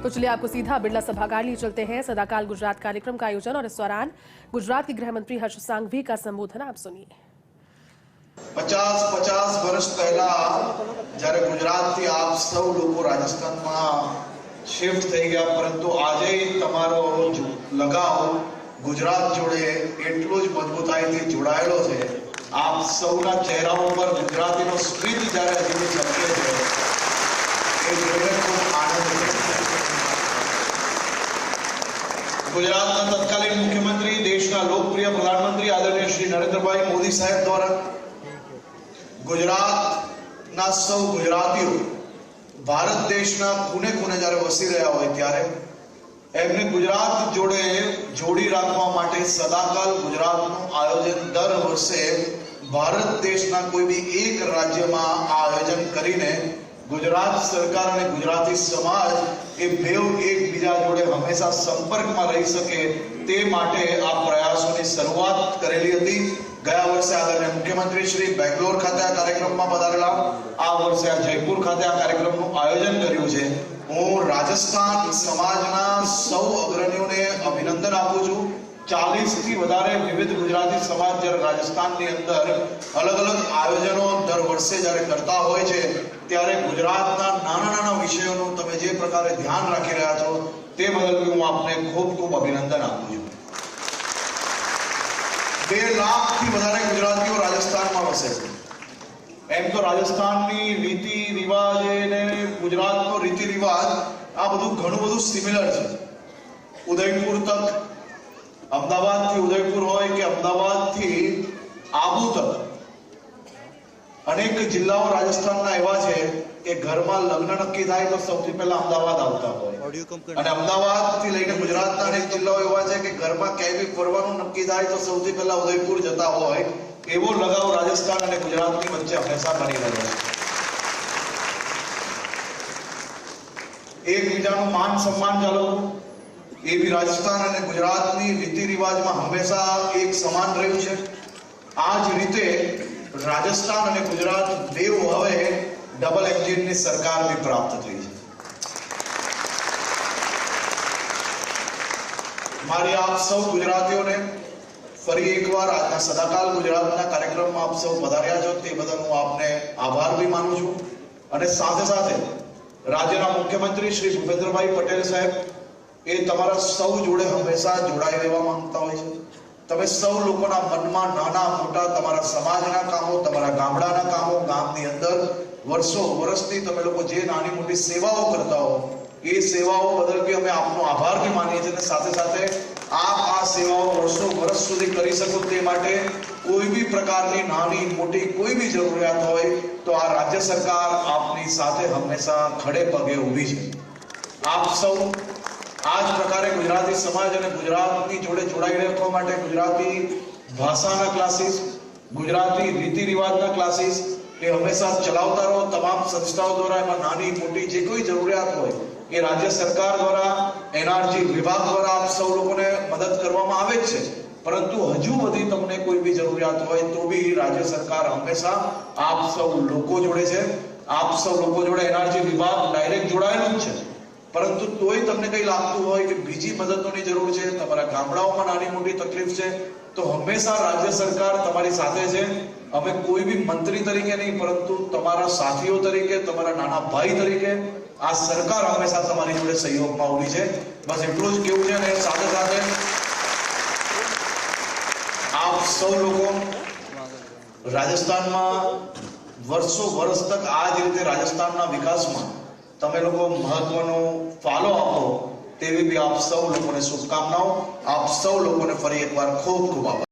तो चलिए आपको सीधा बिरला सभागार लिए चलते हैं। सदाकाल गुजरात कार्यक्रम का आयोजन और इस दौरान गुजरात के गृह मंत्री हर्ष सांघवी का संबोधन आप सुनिए। 50 વર્ષ પહેલા જ્યારે ગુજરાતથી આપ સૌ લોકો રાજસ્થાનમાં શિફ્ટ થઈ ગયા, પરંતુ આજે તમારો લગાવ ગુજરાત જોડે એટલો જ મજબૂતાઈથી જોડાયેલો છે। આપ સૌના ચહેરાઓ પર ગુજરાતીનો સ્મિત જ્યારે હજી ચમકે છે, એ જોઈને ખૂબ આનંદ થાય છે। ગુજરાતના તત્કાલીન મુખ્યમંત્રી, દેશના લોકપ્રિય પ્રધાનમંત્રી આદરણીય શ્રી નરેન્દ્રભાઈ મોદી સાહેબ દ્વારા ગુજરાતના સૌ ગુજરાતીઓ ભારત દેશના ખૂણે ખૂણે જ્યારે વસી રહ્યા હોય ત્યારે એમને ગુજરાત જોડે જોડી રાખવા માટે સદાકાલ ગુજરાતનું આયોજન દર વર્ષે ભારત દેશના કોઈ બી એક રાજ્યમાં આ આયોજન કરીને ગુજરાત સરકાર અને ગુજરાતી સમાજ એ બેઉ એકબીજા જોડે હંમેશા સંપર્કમાં રહી શકે તે માટે આ પ્રયાસોની શરૂઆત કરેલી હતી। ગયા વર્ષે આદરણીય મુખ્યમંત્રી શ્રી બેંગ્લોર ખાતે આ કાર્યક્રમમાં પધારેલા, આ વર્ષે આ જયપુર ખાતે આ કાર્યક્રમનું આયોજન કર્યું છે। હું રાજસ્થાન સમાજના સૌ અગ્રણીઓને અભિનંદન આપું છું। 40 થી વધારે વિવિધ ગુજરાતી સમાજ જ્યારે રાજસ્થાનની અંદર અલગ અલગ આયોજનો દર વર્ષે જ્યારે કરતા હોય છે ત્યારે ગુજરાતના નાના નાના વિષયોનું તમે જે પ્રકારે ધ્યાન રાખી રહ્યા છો તે બદલ હું આપને ખૂબ ખૂબ અભિનંદન આપું છું। 2 લાખથી વધારે ગુજરાતીઓ રાજસ્થાનમાં વસે છે। એમ તો રાજસ્થાનની રીતિ રિવાજ અને ગુજરાતનો રીતિ રિવાજ આ બધું ઘણું બધું સિમિલર છે। ઉદયપુર તક, અમદાવાદથી ઉદયપુર હોય કે અમદાવાદથી આબુ તક અનેક જિલ્લાઓ રાજસ્થાનના એવા છે કે ઘરમાં લગ્ન નક્કી થાય તો સૌથી પહેલા અમદાવાદ આવતા હોય, અને અમદાવાદથી લઈને ગુજરાતના અનેક જિલ્લાઓ એવા છે કે ઘરમાં ક્યાંય બી ફરવાનું નક્કી થાય તો સૌથી પહેલા ઉદયપુર જતા હોય। એવો લગાવ રાજસ્થાન અને ગુજરાતની વચ્ચે હંમેશા બની રહ્યો છે। એકબીજાનું માન સન્માન જાળવવું એ બી રાજસ્થાન અને ગુજરાતની રીતિ રિવાજમાં હંમેશા એક સમાન રહ્યું છે। આ જ રીતે રાજસ્થાન અને ગુજરાત બેઉ હવે ડબલ એન્જિનની સરકાર બી પ્રાપ્ત થઈ છે। મારી આપ સૌ ગુજરાતીઓને ફરી એકવાર આજના સદાકાલ ગુજરાતના કાર્યક્રમમાં આપ સૌ પધાર્યા છો તે બદલ હું આપને આભાર બી માનું છું। અને સાથે સાથે રાજ્યના મુખ્યમંત્રી શ્રી ભૂપેન્દ્રભાઈ પટેલ સાહેબ એ તમારા સૌ જોડે હંમેશા જોડાઈ રહેવા માંગતા હોય છે। તમે સૌ લોકોના મનમાં નાના મોટા તમારા સમાજના કામો, તમારા ગામડાના કામો, ગામની અંદર વર્ષો વર્ષથી તમે લોકો જે નાની મોટી સેવાઓ કરતા હો એ સેવાઓ બદલ બી અમે આપનો આભાર બી માનીએ છીએ। અને સાથે સાથે આપ આ સેવાઓ વર્ષો વર્ષ સુધી કરી શકો તે માટે કોઈ બી પ્રકારની નાની મોટી કોઈ બી જરૂરિયાત હોય તો આ રાજ્ય સરકાર આપની સાથે હંમેશા ખડે પગે ઊભી છે। આપ સૌ આ જ પ્રકારે ગુજરાતી સમાજ અને ગુજરાતની જોડે જોડાઈ રાખવા માટે ગુજરાતી ભાષાના ક્લાસીસ, ગુજરાતી રીતિ રિવાજના ક્લાસીસ એ હંમેશા ચલાવતા રહો। તમામ સંસ્થાઓ દ્વારા એમાં નાની મોટી જે કોઈ જરૂરિયાત હોય એ રાજ્ય સરકાર દ્વારા, એનઆરજી વિભાગ દ્વારા આપ સૌ લોકોને મદદ કરવામાં આવે જ છે, પરંતુ હજુ બધી તમને કોઈ બી જરૂરિયાત હોય તો બી રાજ્ય સરકાર હંમેશા આપ સૌ લોકો જોડે છે। આપ સૌ લોકો જોડે એનઆરજી વિભાગ ડાયરેક્ટ જોડાયેલું જ છે, પરંતુ તોય તમને કંઈ લાગતું હોય કે બીજી મદદની જરૂર છે, તમારા ગામડાઓમાં નાની મોટી તકલીફ છે, તો હંમેશા રાજ્ય સરકાર તમારી સાથે છે। અમે કોઈ બી મંત્રી તરીકે નહીં, પરંતુ તમારા સાથીઓ તરીકે, તમારા નાના ભાઈ તરીકે આ સરકાર હંમેશા તમારી જોડે સહયોગમાં ઊભી છે। બસ એટલું જ કહેવું છે। અને સાથે સાથે આપ સૌ લોકો રાજસ્થાનમાં વર્ષો વર્ષ તક આ જ રીતે રાજસ્થાનના વિકાસમાં તમે લોકો મહત્વનો ફાળો આપો તેવી બી આપ સૌ લોકોને શુભકામનાઓ। આપ સૌ લોકોને ફરી એકવાર ખૂબ ખૂબ આભાર।